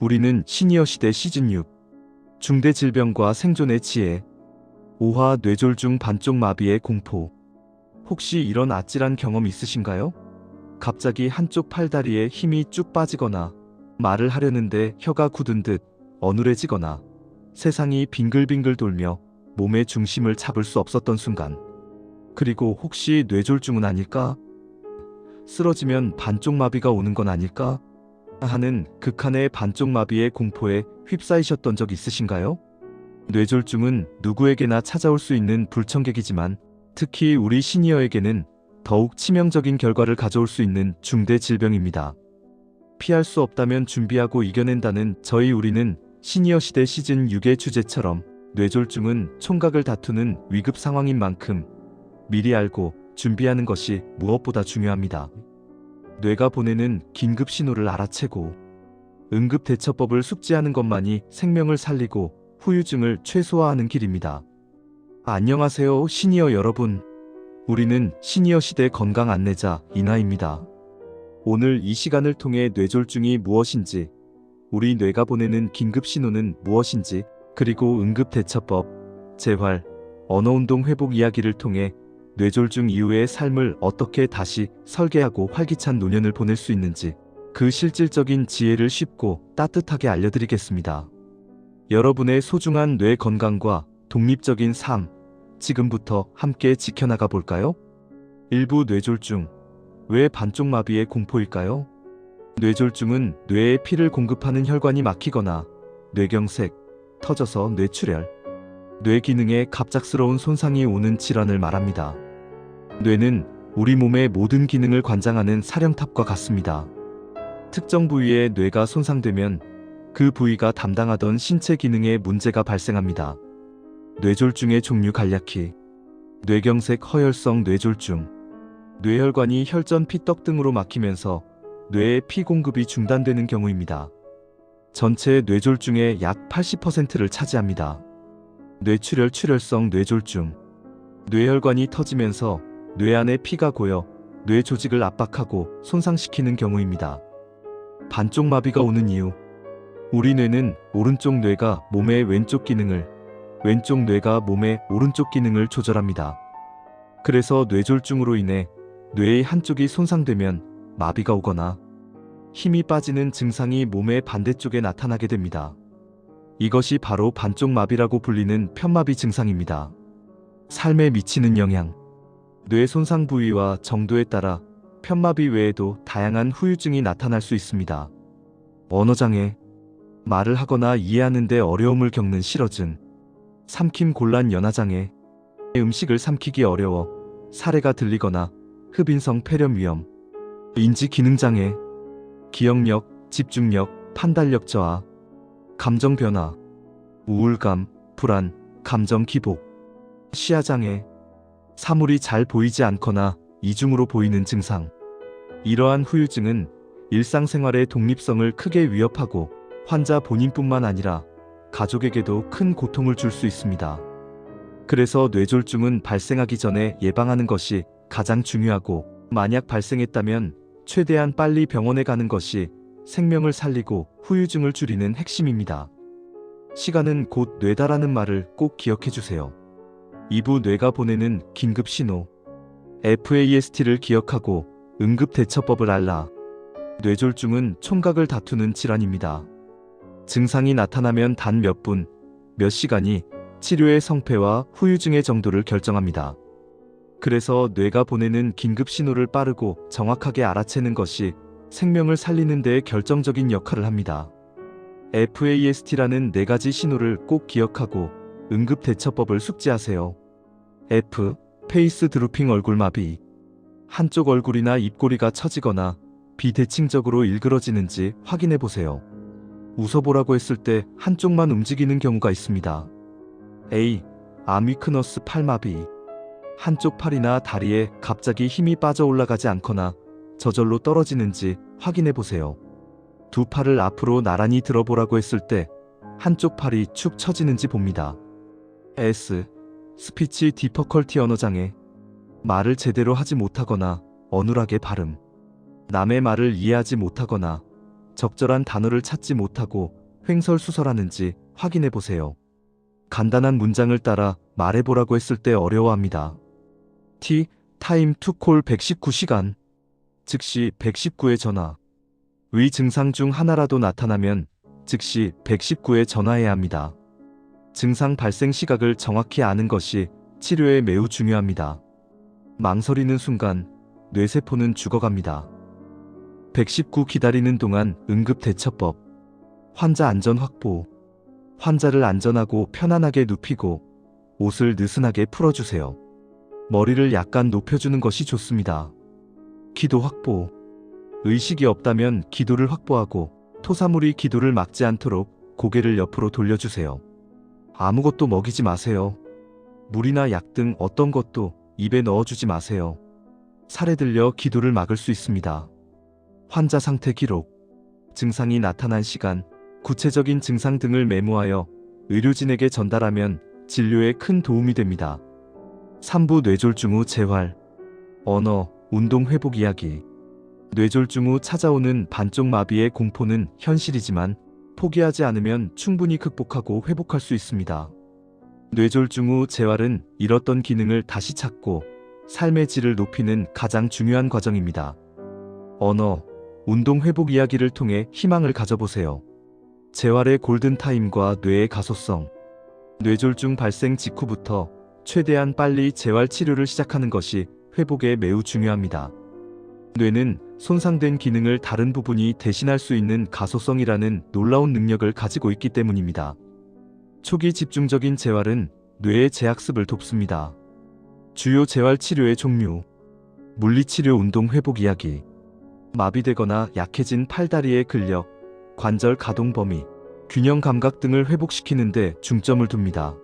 우리는 시니어 시대 시즌 6 중대 질병과 생존의 지혜 5화 뇌졸중 반쪽 마비의 공포. 혹시 이런 아찔한 경험 있으신가요? 갑자기 한쪽 팔다리에 힘이 쭉 빠지거나 말을 하려는데 혀가 굳은 듯 어눌해지거나 세상이 빙글빙글 돌며 몸의 중심을 잡을 수 없었던 순간. 그리고 혹시 뇌졸중은 아닐까? 쓰러지면 반쪽 마비가 오는 건 아닐까? 하는 극한의 반쪽 마비의 공포에 휩싸이셨던 적 있으신가요? 뇌졸중은 누구에게나 찾아올 수 있는 불청객이지만 특히 우리 시니어에게는 더욱 치명적인 결과를 가져올 수 있는 중대 질병입니다. 피할 수 없다면 준비하고 이겨낸다는 우리는 시니어 시대 시즌 6의 주제처럼 뇌졸중은 총각을 다투는 위급 상황인 만큼 미리 알고 준비하는 것이 무엇보다 중요합니다. 뇌가 보내는 긴급 신호를 알아채고 응급 대처법을 숙지하는 것만이 생명을 살리고 후유증을 최소화하는 길입니다. 안녕하세요, 시니어 여러분. 우리는 시니어 시대 건강 안내자 이나입니다. 오늘 이 시간을 통해 뇌졸중이 무엇인지, 우리 뇌가 보내는 긴급 신호는 무엇인지, 그리고 응급 대처법, 재활, 언어운동 회복 이야기를 통해 뇌졸중 이후의 삶을 어떻게 다시 설계하고 활기찬 노년을 보낼 수 있는지 그 실질적인 지혜를 쉽고 따뜻하게 알려드리겠습니다. 여러분의 소중한 뇌 건강과 독립적인 삶, 지금부터 함께 지켜나가 볼까요? 1부 뇌졸중. 왜 반쪽 마비의 공포일까요? 뇌졸중은 뇌에 피를 공급하는 혈관이 막히거나 뇌경색, 터져서 뇌출혈, 뇌 기능에 갑작스러운 손상이 오는 질환을 말합니다. 뇌는 우리 몸의 모든 기능을 관장하는 사령탑과 같습니다. 특정 부위의 뇌가 손상되면 그 부위가 담당하던 신체 기능에 문제가 발생합니다. 뇌졸중의 종류 간략히: 뇌경색, 허혈성 뇌졸중. 뇌혈관이 혈전, 피떡 등으로 막히면서 뇌의 피 공급이 중단되는 경우입니다. 전체 뇌졸중의 약 80%를 차지합니다. 뇌출혈, 출혈성 뇌졸중. 뇌혈관이 터지면서 뇌 안에 피가 고여 뇌 조직을 압박하고 손상시키는 경우입니다. 반쪽 마비가 오는 이유. 우리 뇌는 오른쪽 뇌가 몸의 왼쪽 기능을, 왼쪽 뇌가 몸의 오른쪽 기능을 조절합니다. 그래서 뇌졸중으로 인해 뇌의 한쪽이 손상되면 마비가 오거나 힘이 빠지는 증상이 몸의 반대쪽에 나타나게 됩니다. 이것이 바로 반쪽 마비라고 불리는 편마비 증상입니다. 삶에 미치는 영향. 뇌 손상 부위와 정도에 따라 편마비 외에도 다양한 후유증이 나타날 수 있습니다. 언어장애, 말을 하거나 이해하는 데 어려움을 겪는 실어증, 삼킴 곤란 연화장애, 음식을 삼키기 어려워 사레가 들리거나 흡인성 폐렴 위험, 인지 기능장애, 기억력, 집중력, 판단력 저하, 감정 변화, 우울감, 불안, 감정 기복, 시야장애, 사물이 잘 보이지 않거나 이중으로 보이는 증상. 이러한 후유증은 일상생활의 독립성을 크게 위협하고 환자 본인뿐만 아니라 가족에게도 큰 고통을 줄 수 있습니다. 그래서 뇌졸중은 발생하기 전에 예방하는 것이 가장 중요하고, 만약 발생했다면 최대한 빨리 병원에 가는 것이 생명을 살리고 후유증을 줄이는 핵심입니다. 시간은 곧 뇌다라는 말을 꼭 기억해 주세요. 2부 뇌가 보내는 긴급 신호. FAST를 기억하고 응급 대처법을 알라. 뇌졸중은 총각을 다투는 질환입니다. 증상이 나타나면 단 몇 분, 몇 시간이 치료의 성패와 후유증의 정도를 결정합니다. 그래서 뇌가 보내는 긴급 신호를 빠르고 정확하게 알아채는 것이 생명을 살리는 데 결정적인 역할을 합니다. FAST라는 4가지 신호를 꼭 기억하고 응급 대처법을 숙지하세요. F. 페이스 드루핑 얼굴 마비. 한쪽 얼굴이나 입꼬리가 처지거나 비대칭적으로 일그러지는지 확인해 보세요. 웃어보라고 했을 때 한쪽만 움직이는 경우가 있습니다. A. 암 위크너스 팔 마비. 한쪽 팔이나 다리에 갑자기 힘이 빠져 올라가지 않거나 저절로 떨어지는지 확인해 보세요. 두 팔을 앞으로 나란히 들어보라고 했을 때 한쪽 팔이 축 처지는지 봅니다. S. 스피치 디퍼컬티 언어장애. 말을 제대로 하지 못하거나 어눌하게 발음, 남의 말을 이해하지 못하거나 적절한 단어를 찾지 못하고 횡설수설하는지 확인해 보세요. 간단한 문장을 따라 말해보라고 했을 때 어려워합니다. 타임 투 콜 119시간. 즉시 119에 전화. 의 증상 중 하나라도 나타나면 즉시 119에 전화해야 합니다. 증상 발생 시각을 정확히 아는 것이 치료에 매우 중요합니다. 망설이는 순간 뇌세포는 죽어갑니다. 119 기다리는 동안 응급대처법. 환자 안전 확보. 환자를 안전하고 편안하게 눕히고 옷을 느슨하게 풀어주세요. 머리를 약간 높여주는 것이 좋습니다. 기도 확보. 의식이 없다면 기도를 확보하고 토사물이 기도를 막지 않도록 고개를 옆으로 돌려주세요. 아무것도 먹이지 마세요. 물이나 약 등 어떤 것도 입에 넣어주지 마세요. 살에 들려 기도를 막을 수 있습니다. 환자 상태 기록. 증상이 나타난 시간, 구체적인 증상 등을 메모하여 의료진에게 전달하면 진료에 큰 도움이 됩니다. 3부 뇌졸중 후 재활. 언어, 운동 회복 이야기. 뇌졸중 후 찾아오는 반쪽 마비의 공포는 현실이지만 포기하지 않으면 충분히 극복하고 회복할 수 있습니다. 뇌졸중 후 재활은 잃었던 기능을 다시 찾고 삶의 질을 높이는 가장 중요한 과정입니다. 언어, 운동 회복 이야기를 통해 희망을 가져보세요. 재활의 골든타임과 뇌의 가소성. 뇌졸중 발생 직후부터 최대한 빨리 재활 치료를 시작하는 것이 회복에 매우 중요합니다. 뇌는 손상된 기능을 다른 부분이 대신할 수 있는 가소성이라는 놀라운 능력을 가지고 있기 때문입니다. 초기 집중적인 재활은 뇌의 재학습을 돕습니다. 주요 재활 치료의 종류. 물리치료 운동 회복 이야기. 마비되거나 약해진 팔다리의 근력, 관절 가동 범위, 균형 감각 등을 회복시키는 데 중점을 둡니다.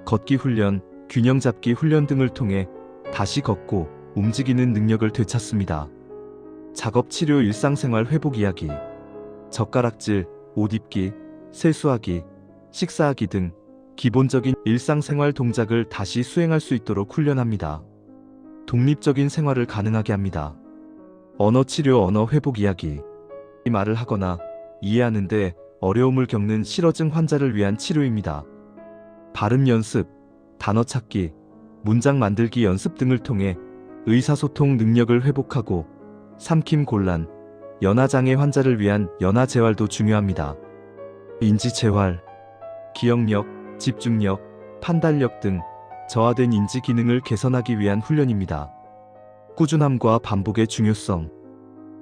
걷기 훈련, 균형 잡기 훈련 등을 통해 다시 걷고 움직이는 능력을 되찾습니다. 작업 치료 일상생활 회복 이야기. 젓가락질, 옷 입기, 세수하기, 식사하기 등 기본적인 일상생활 동작을 다시 수행할 수 있도록 훈련합니다. 독립적인 생활을 가능하게 합니다. 언어 치료 언어 회복 이야기. 이 말을 하거나 이해하는데 어려움을 겪는 실어증 환자를 위한 치료입니다. 발음 연습, 단어 찾기, 문장 만들기 연습 등을 통해 의사소통 능력을 회복하고 삼킴 곤란, 연화장애 환자를 위한 연화재활도 중요합니다. 인지재활, 기억력, 집중력, 판단력 등 저하된 인지 기능을 개선하기 위한 훈련입니다. 꾸준함과 반복의 중요성.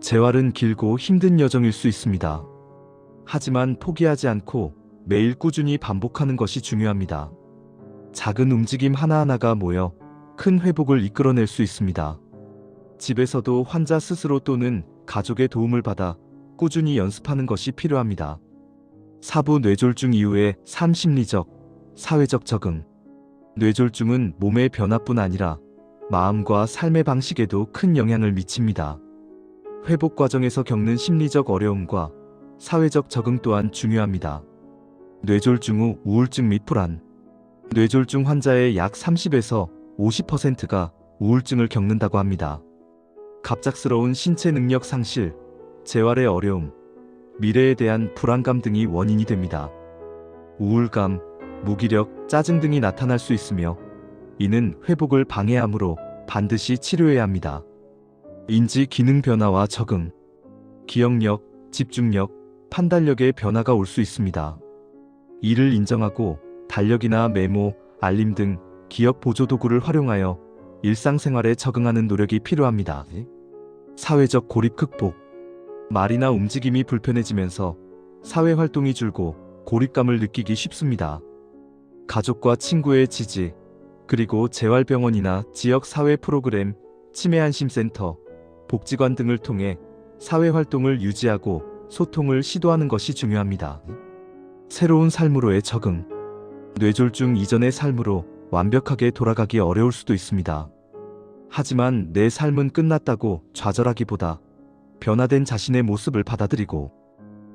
재활은 길고 힘든 여정일 수 있습니다. 하지만 포기하지 않고 매일 꾸준히 반복하는 것이 중요합니다. 작은 움직임 하나하나가 모여 큰 회복을 이끌어낼 수 있습니다. 집에서도 환자 스스로 또는 가족의 도움을 받아 꾸준히 연습하는 것이 필요합니다. 4부 뇌졸중 이후의 삶 심리적, 사회적 적응. 뇌졸중은 몸의 변화뿐 아니라 마음과 삶의 방식에도 큰 영향을 미칩니다. 회복 과정에서 겪는 심리적 어려움과 사회적 적응 또한 중요합니다. 뇌졸중 후 우울증 및 불안. 뇌졸중 환자의 약 30에서 50%가 우울증을 겪는다고 합니다. 갑작스러운 신체 능력 상실, 재활의 어려움, 미래에 대한 불안감 등이 원인이 됩니다. 우울감, 무기력, 짜증 등이 나타날 수 있으며 이는 회복을 방해하므로 반드시 치료해야 합니다. 인지 기능 변화와 적응. 기억력, 집중력, 판단력의 변화가 올 수 있습니다. 이를 인정하고 달력이나 메모, 알림 등 기억 보조 도구를 활용하여 일상생활에 적응하는 노력이 필요합니다. 사회적 고립 극복. 말이나 움직임이 불편해지면서 사회활동이 줄고 고립감을 느끼기 쉽습니다. 가족과 친구의 지지, 그리고 재활병원이나 지역 사회 프로그램, 치매안심센터, 복지관 등을 통해 사회활동을 유지하고 소통을 시도하는 것이 중요합니다. 새로운 삶으로의 적응. 뇌졸중 이전의 삶으로 완벽하게 돌아가기 어려울 수도 있습니다. 하지만 내 삶은 끝났다고 좌절하기보다 변화된 자신의 모습을 받아들이고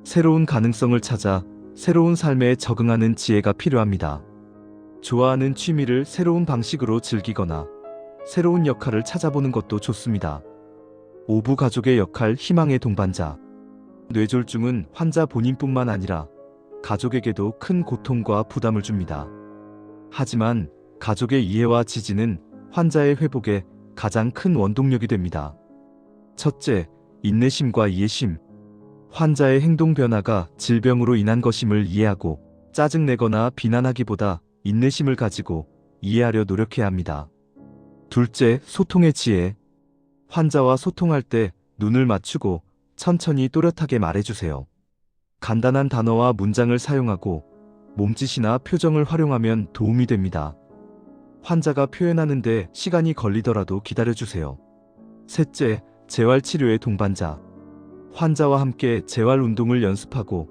새로운 가능성을 찾아 새로운 삶에 적응하는 지혜가 필요합니다. 좋아하는 취미를 새로운 방식으로 즐기거나 새로운 역할을 찾아보는 것도 좋습니다. 5부 가족의 역할 희망의 동반자. 뇌졸중은 환자 본인뿐만 아니라 가족에게도 큰 고통과 부담을 줍니다. 하지만 가족의 이해와 지지는 환자의 회복에 가장 큰 원동력이 됩니다. 첫째, 인내심과 이해심. 환자의 행동 변화가 질병으로 인한 것임을 이해하고 짜증내거나 비난하기보다 인내심을 가지고 이해하려 노력해야 합니다. 둘째, 소통의 지혜. 환자와 소통할 때 눈을 맞추고 천천히 또렷하게 말해주세요. 간단한 단어와 문장을 사용하고 몸짓이나 표정을 활용하면 도움이 됩니다. 환자가 표현하는데 시간이 걸리더라도 기다려주세요. 셋째, 재활치료의 동반자. 환자와 함께 재활운동을 연습하고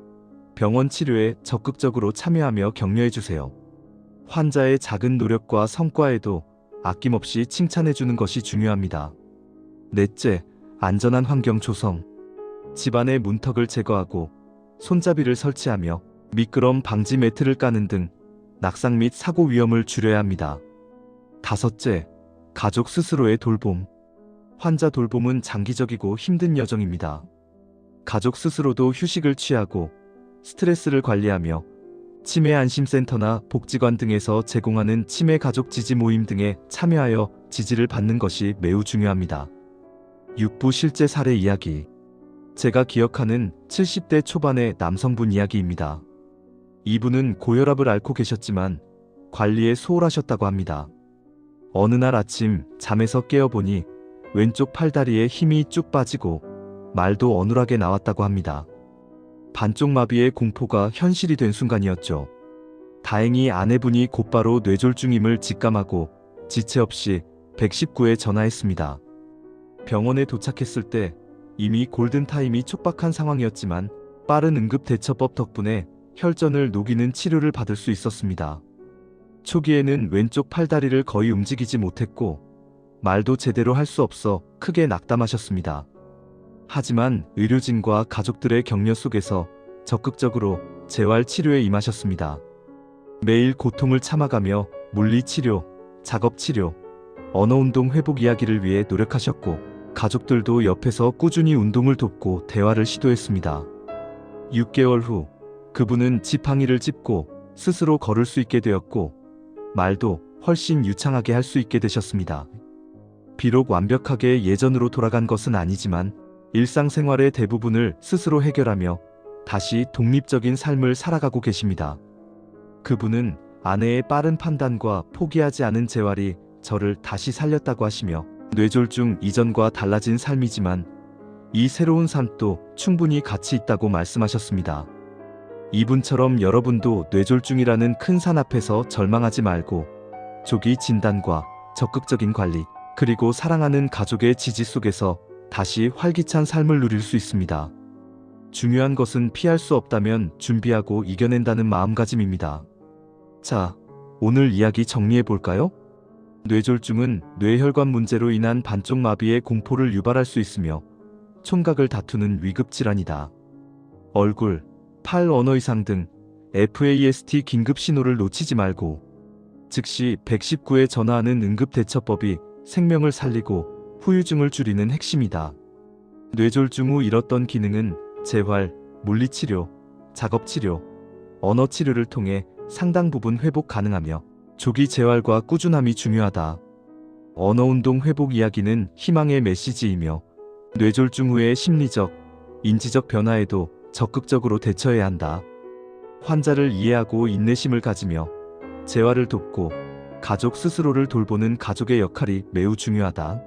병원 치료에 적극적으로 참여하며 격려해주세요. 환자의 작은 노력과 성과에도 아낌없이 칭찬해주는 것이 중요합니다. 넷째, 안전한 환경 조성. 집안의 문턱을 제거하고 손잡이를 설치하며 미끄럼 방지 매트를 까는 등 낙상 및 사고 위험을 줄여야 합니다. 다섯째, 가족 스스로의 돌봄. 환자 돌봄은 장기적이고 힘든 여정입니다. 가족 스스로도 휴식을 취하고 스트레스를 관리하며 치매 안심센터나 복지관 등에서 제공하는 치매 가족 지지 모임 등에 참여하여 지지를 받는 것이 매우 중요합니다. 6부 실제 사례 이야기. 제가 기억하는 70대 초반의 남성분 이야기입니다. 이분은 고혈압을 앓고 계셨지만 관리에 소홀하셨다고 합니다. 어느 날 아침 잠에서 깨어보니 왼쪽 팔다리에 힘이 쭉 빠지고 말도 어눌하게 나왔다고 합니다. 반쪽 마비의 공포가 현실이 된 순간이었죠. 다행히 아내분이 곧바로 뇌졸중임을 직감하고 지체 없이 119에 전화했습니다. 병원에 도착했을 때 이미 골든타임이 촉박한 상황이었지만 빠른 응급대처법 덕분에 혈전을 녹이는 치료를 받을 수 있었습니다. 초기에는 왼쪽 팔다리를 거의 움직이지 못했고 말도 제대로 할 수 없어 크게 낙담하셨습니다. 하지만 의료진과 가족들의 격려 속에서 적극적으로 재활치료에 임하셨습니다. 매일 고통을 참아가며 물리치료, 작업치료, 언어운동 회복 이야기를 위해 노력하셨고 가족들도 옆에서 꾸준히 운동을 돕고 대화를 시도했습니다. 6개월 후 그분은 지팡이를 짚고 스스로 걸을 수 있게 되었고 말도 훨씬 유창하게 할 수 있게 되셨습니다. 비록 완벽하게 예전으로 돌아간 것은 아니지만 일상생활의 대부분을 스스로 해결하며 다시 독립적인 삶을 살아가고 계십니다. 그분은 아내의 빠른 판단과 포기하지 않은 재활이 저를 다시 살렸다고 하시며 뇌졸중 이전과 달라진 삶이지만 이 새로운 삶도 충분히 가치 있다고 말씀하셨습니다. 이분처럼 여러분도 뇌졸중이라는 큰 산 앞에서 절망하지 말고 조기 진단과 적극적인 관리 그리고 사랑하는 가족의 지지 속에서 다시 활기찬 삶을 누릴 수 있습니다. 중요한 것은 피할 수 없다면 준비하고 이겨낸다는 마음가짐입니다. 자, 오늘 이야기 정리해 볼까요? 뇌졸중은 뇌혈관 문제로 인한 반쪽 마비의 공포를 유발할 수 있으며 총각을 다투는 위급 질환이다. 얼굴, 팔 언어 이상 등 FAST 긴급 신호를 놓치지 말고 즉시 119에 전화하는 응급대처법이 생명을 살리고 후유증을 줄이는 핵심이다. 뇌졸중 후 잃었던 기능은 재활, 물리치료, 작업치료, 언어치료를 통해 상당 부분 회복 가능하며 조기 재활과 꾸준함이 중요하다. 언어운동 회복 이야기는 희망의 메시지이며 뇌졸중 후의 심리적, 인지적 변화에도 적극적으로 대처해야 한다. 환자를 이해하고 인내심을 가지며 재활을 돕고 가족 스스로를 돌보는 가족의 역할이 매우 중요하다.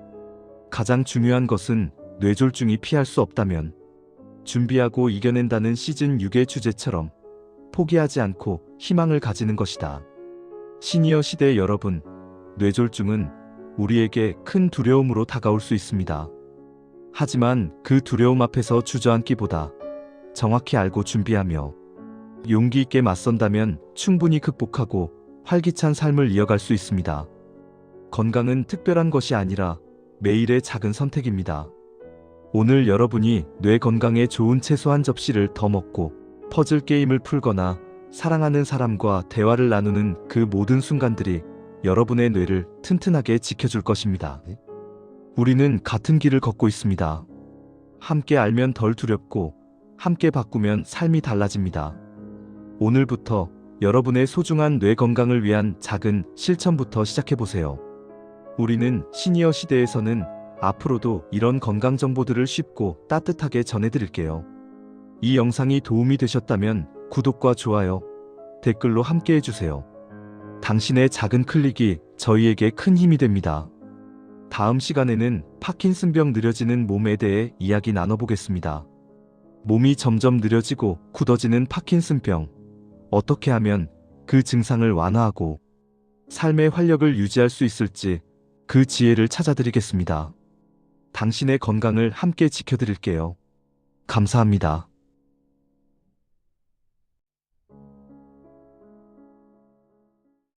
가장 중요한 것은 뇌졸중이 피할 수 없다면 준비하고 이겨낸다는 시즌 6의 주제처럼 포기하지 않고 희망을 가지는 것이다. 시니어 시대 여러분, 뇌졸중은 우리에게 큰 두려움으로 다가올 수 있습니다. 하지만 그 두려움 앞에서 주저앉기보다 정확히 알고 준비하며 용기 있게 맞선다면 충분히 극복하고 활기찬 삶을 이어갈 수 있습니다. 건강은 특별한 것이 아니라 매일의 작은 선택입니다. 오늘 여러분이 뇌 건강에 좋은 채소 한 접시를 더 먹고 퍼즐 게임을 풀거나 사랑하는 사람과 대화를 나누는 그 모든 순간들이 여러분의 뇌를 튼튼하게 지켜줄 것입니다. 우리는 같은 길을 걷고 있습니다. 함께 알면 덜 두렵고 함께 바꾸면 삶이 달라집니다. 오늘부터 여러분의 소중한 뇌 건강을 위한 작은 실천부터 시작해보세요. 우리는 시니어 시대에서는 앞으로도 이런 건강 정보들을 쉽고 따뜻하게 전해드릴게요. 이 영상이 도움이 되셨다면 구독과 좋아요, 댓글로 함께 해주세요. 당신의 작은 클릭이 저희에게 큰 힘이 됩니다. 다음 시간에는 파킨슨병 느려지는 몸에 대해 이야기 나눠보겠습니다. 몸이 점점 느려지고 굳어지는 파킨슨병. 어떻게 하면 그 증상을 완화하고 삶의 활력을 유지할 수 있을지 그 지혜를 찾아드리겠습니다. 당신의 건강을 함께 지켜드릴게요. 감사합니다.